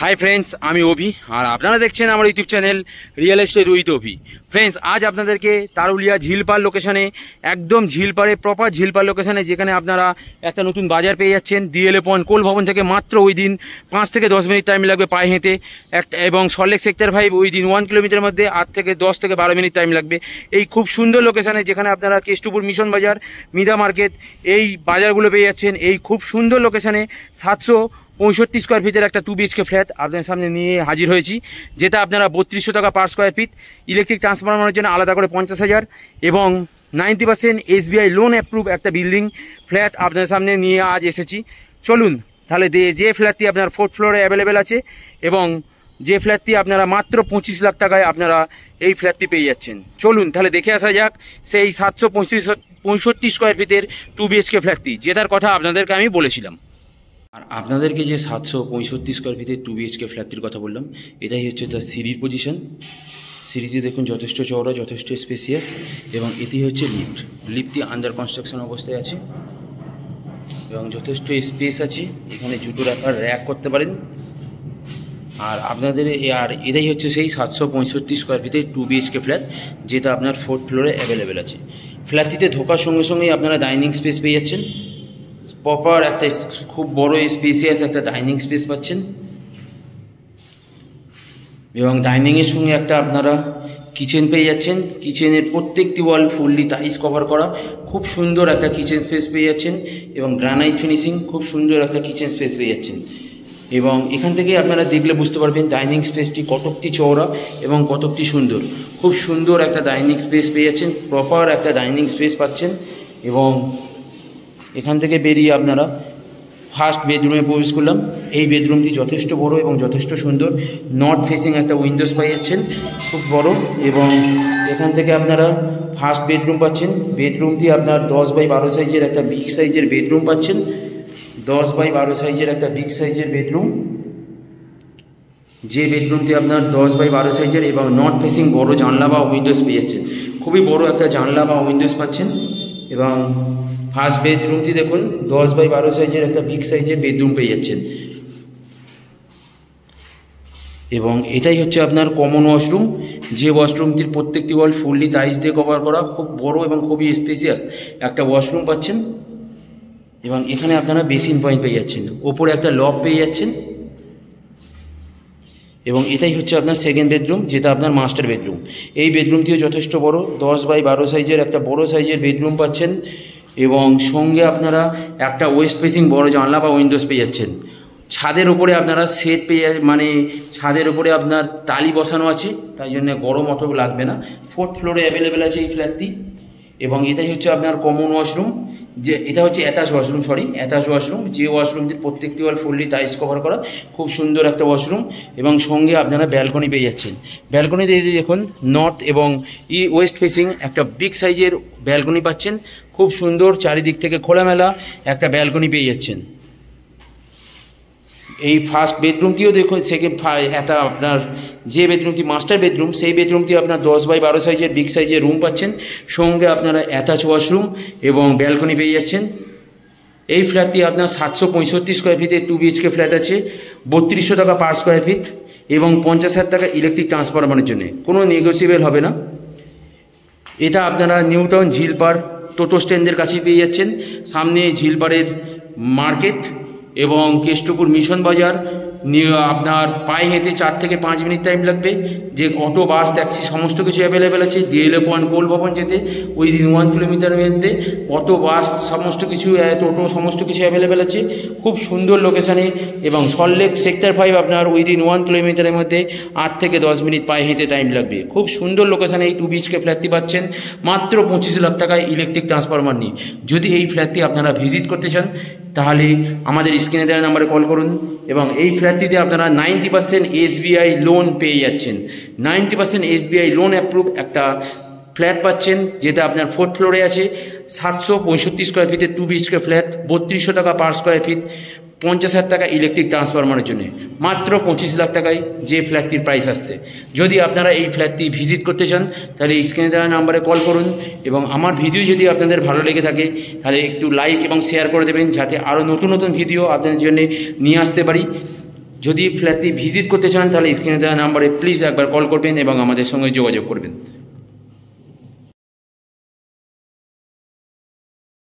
Hi friends आमी ओभी और आपनारा देखছেন আমার YouTube channel real estate with Ovi. Friends आज আপনাদেরকে তারুলিয়া ঝিলপাড় লোকেশনে একদম ঝিলপাড়ে প্রপার ঝিলপাড় লোকেশনে যেখানে আপনারা একটা নতুন বাজার পেয়ে যাচ্ছেন ডিএলএ পয়েন্ট কোল ভবন থেকে মাত্র ওই দিন 5 থেকে 10 মিনিট টাইম লাগবে পায়ে হেঁটে একটা, এবং সল্টলেক সেক্টর 5 ওই দিন 1 কিলোমিটার মধ্যে 8 থেকে 10 থেকে 12 মিনিট টাইম লাগবে। এই খুব সুন্দর লোকেশনে যেখানে আপনারা কেষ্টপুর মিশন বাজার মিদা মার্কেট এই বাজারগুলো পেয়ে যাচ্ছেন এই খুব সুন্দর লোকেশনে 765 স্কোয়ার ফিটের একটা 2 BHK ফ্ল্যাট আপনাদের সামনে নিয়ে হাজির হয়েছি, যেটা আপনারা 3200 টাকা পার স্কোয়ার ফিট, ইলেকট্রিক ট্রান্সফরমারের জন্য আলাদা করে 50,000 এবং 90% SBI লোন অ্যাপ্রুভ একটা বিল্ডিং ফ্ল্যাট আপনাদের সামনে নিয়ে আজ এসেছি। চলুন তাহলে যে ফ্ল্যাটটি আপনার 4th ফ্লোরে অ্যাভেলেবেল আছে এবং যে ফ্ল্যাটটি আপনারা মাত্র 25 লাখ টাকায় আপনারা এই ফ্ল্যাটটি পেয়ে যাচ্ছেন। চলুন তাহলে দেখে আসা যাক সেই 765 স্কোয়ার ফিটের 2 BHK ফ্ল্যাটটি, যেটার কথা আপনাদেরকে আমি বলেছিলাম। আর আপনাদেরকে যে 765 স্কোয়ার ফিটের 2 BHK ফ্ল্যাটটির কথা বললাম, এটাই হচ্ছে তার সিঁড়ির পজিশন। সিঁড়িটি দেখুন যথেষ্ট চওড়া, যথেষ্ট স্পেসিয়াস, এবং এটি হচ্ছে লিফটটি আন্ডার কনস্ট্রাকশন অবস্থায় আছে এবং যথেষ্ট স্পেস আছে, এখানে জুতো রাখার র্যাক করতে পারেন। আর আপনাদের এটাই হচ্ছে সেই 765 স্কোয়ার ফিটের 2 BHK ফ্ল্যাট, যেটা আপনার 4th ফ্লোরে অ্যাভেলেবেল আছে। ফ্ল্যাটটিতে ঢোকার সঙ্গে সঙ্গেই আপনারা ডাইনিং স্পেস পেয়ে যাচ্ছেন, প্রপার একটা খুব বড় স্পেসিয়াস একটা ডাইনিং স্পেস পাচ্ছেন, এবং ডাইনিংয়ের সঙ্গে একটা আপনারা কিচেন পেয়ে যাচ্ছেন। কিচেনের প্রত্যেকটি ওয়াল ফুললি টাইলস কভার করা, খুব সুন্দর একটা কিচেন স্পেস পেয়ে যাচ্ছেন এবং গ্রানাইট ফিনিশিং, খুব সুন্দর একটা কিচেন স্পেস পেয়ে যাচ্ছেন। এবং এখান থেকে আপনারা দেখলে বুঝতে পারবেন ডাইনিং স্পেসটি কতকটি চওড়া এবং কতকটি সুন্দর। খুব সুন্দর একটা ডাইনিং স্পেস পেয়ে যাচ্ছেন, প্রপার একটা ডাইনিং স্পেস পাচ্ছেন। এবং এখান থেকে বেরিয়ে আপনারা ফার্স্ট বেডরুমে প্রবেশ করলাম। এই বেডরুমটি যথেষ্ট বড় এবং যথেষ্ট সুন্দর, নর্থ ফেসিং একটা উইন্ডোজ পেয়ে যাচ্ছেন খুব বড়। এবং এখান থেকে আপনারা ফার্স্ট বেডরুম পাচ্ছেন। বেডরুমটি আপনার 10x12 সাইজের একটা বিগ সাইজের বেডরুম পাচ্ছেন, 10x12 সাইজের একটা বিগ সাইজের বেডরুম, যে বেডরুমটি আপনার 10x12 সাইজের এবং নর্থ ফেসিং বড় জানলা বা উইন্ডোজ পেয়ে যাচ্ছেন, খুবই বড় একটা জানলা বা উইন্ডোজ পাচ্ছেন। এবং ফার্স্ট বেডরুমটি দেখুন 10x12 সাইজের একটা বিগ সাইজের বেডরুম পেয়ে যাচ্ছেন। এবং এটাই হচ্ছে আপনার কমন ওয়াশরুম, যে ওয়াশরুমটির প্রত্যেকটি ওয়াল ফুললি টাইলস দিয়ে কভার করা, খুব বড় এবং খুবই স্পেসিয়াস একটা ওয়াশরুম পাচ্ছেন। এবং এখানে আপনারা বেসিন পয়েন্ট পেয়ে যাচ্ছেন, ওপরে একটা লব পেয়ে যাচ্ছেন। এবং এটাই হচ্ছে আপনার সেকেন্ড বেডরুম, যেটা আপনার মাস্টার বেডরুম। এই বেডরুমটিও যথেষ্ট বড়, 10x12 সাইজের একটা বড় সাইজের বেডরুম পাচ্ছেন। এবং সঙ্গে আপনারা একটা ওয়েস্ট ফেসিং বড় জানলা বা উইন্ডোজ পেয়ে যাচ্ছেন। ছাদের উপরে আপনারা সেট পেয়ে মানে ছাদের উপরে আপনার টালি বসানো আছে, তাই জন্য গরম অত লাগবে না। 4th ফ্লোরে অ্যাভেলেবেল আছে এই ফ্ল্যাটটি। এবং এটাই হচ্ছে আপনার কমন ওয়াশরুম, যে এটা হচ্ছে অ্যাটাচ ওয়াশরুম, যে ওয়াশরুমটির প্রত্যেকটি ওয়াল ফুললি টাইলস কভার করা, খুব সুন্দর একটা ওয়াশরুম। এবং সঙ্গে আপনারা ব্যালকনি পেয়ে যাচ্ছেন। ব্যালকনিতে দেখুন নর্থ এবং ওয়েস্ট ফেসিং একটা বিগ সাইজের ব্যালকনি পাচ্ছেন, খুব সুন্দর, চারিদিক থেকে খোলামেলা একটা ব্যালকনি পেয়ে যাচ্ছেন। এই ফার্স্ট বেডরুমটিও দেখুন এটা আপনার যে বেডরুমটি মাস্টার বেডরুম, সেই বেডরুমটি আপনার 10x12 সাইজের বিগ সাইজের রুম পাচ্ছেন, সঙ্গে আপনারা অ্যাটাচ ওয়াশরুম এবং ব্যালকনি পেয়ে যাচ্ছেন। এই ফ্ল্যাটটি আপনার 765 স্কোয়ার ফিটের 2 BHK ফ্ল্যাট আছে, 3200 টাকা পার স্কোয়ার ফিট এবং 50,000 টাকা ইলেকট্রিক ট্রান্সফরমারের জন্য, কোনো নেগোসিয়েবল হবে না। এটা আপনারা নিউ টাউন ঝিলপাড় টোটো স্ট্যান্ডের কাছেই পেয়ে যাচ্ছেন, সামনে ঝিলপাড়ের মার্কেট এবং কেষ্টপুর মিশন বাজার। আপনার পায়ে হেঁটে 4 থেকে 5 মিনিট টাইম লাগবে। যে অটো বাস ট্যাক্সি সমস্ত কিছু অ্যাভেলেবেল আছে। ডিএলএ পয়েন্ট কোল ভবন যেতে ওই দিন 1 কিলোমিটার মধ্যে অটো বাস সমস্ত কিছু টোটো সমস্ত কিছু অ্যাভেলেবেল আছে, খুব সুন্দর লোকেশানে। এবং সল্টলেক সেক্টর 5 আপনার ওই দিন 1 কিলোমিটারের মধ্যে 8 থেকে 10 মিনিট পায়ে হেঁটে টাইম লাগবে। খুব সুন্দর লোকেশানে এই 2 BHK ফ্ল্যাটটি পাচ্ছেন মাত্র 25 লাখ টাকায় ইলেকট্রিক ট্রান্সফরমার নিয়ে। যদি এই ফ্ল্যাটটি আপনারা ভিজিট করতে চান তাহলে আমাদের স্ক্রিনে দেওয়া নাম্বারে কল করুন। এবং এই ফ্ল্যাটটিতে আপনারা 90% SBI লোন পেয়ে যাচ্ছেন, 90% SBI লোন অ্যাপ্রুভ একটা ফ্ল্যাট পাচ্ছেন, যেটা আপনার 4th ফ্লোরে আছে। 765 স্কোয়ার ফিটের 2 BHK ফ্ল্যাট, 3200 টাকা পার স্কোয়ার ফিট, 50,000 টাকা ইলেকট্রিক ট্রান্সফরমারের জন্য, মাত্র 25 লাখ টাকায় যে ফ্ল্যাটটির প্রাইস আসছে। যদি আপনারা এই ফ্ল্যাটটি ভিজিট করতে চান তাহলে স্ক্রিনে দেওয়া নাম্বারে কল করুন। এবং আমার ভিডিও যদি আপনাদের ভালো লেগে থাকে তাহলে একটু লাইক এবং শেয়ার করে দেবেন, যাতে আরও নতুন নতুন ভিডিও আপনাদের জন্য নিয়ে আসতে পারি। যদি ফ্ল্যাটটি ভিজিট করতে চান তাহলে স্ক্রিনে দেওয়া নাম্বারে প্লিজ একবার কল করবেন এবং আমাদের সঙ্গে যোগাযোগ করবেন।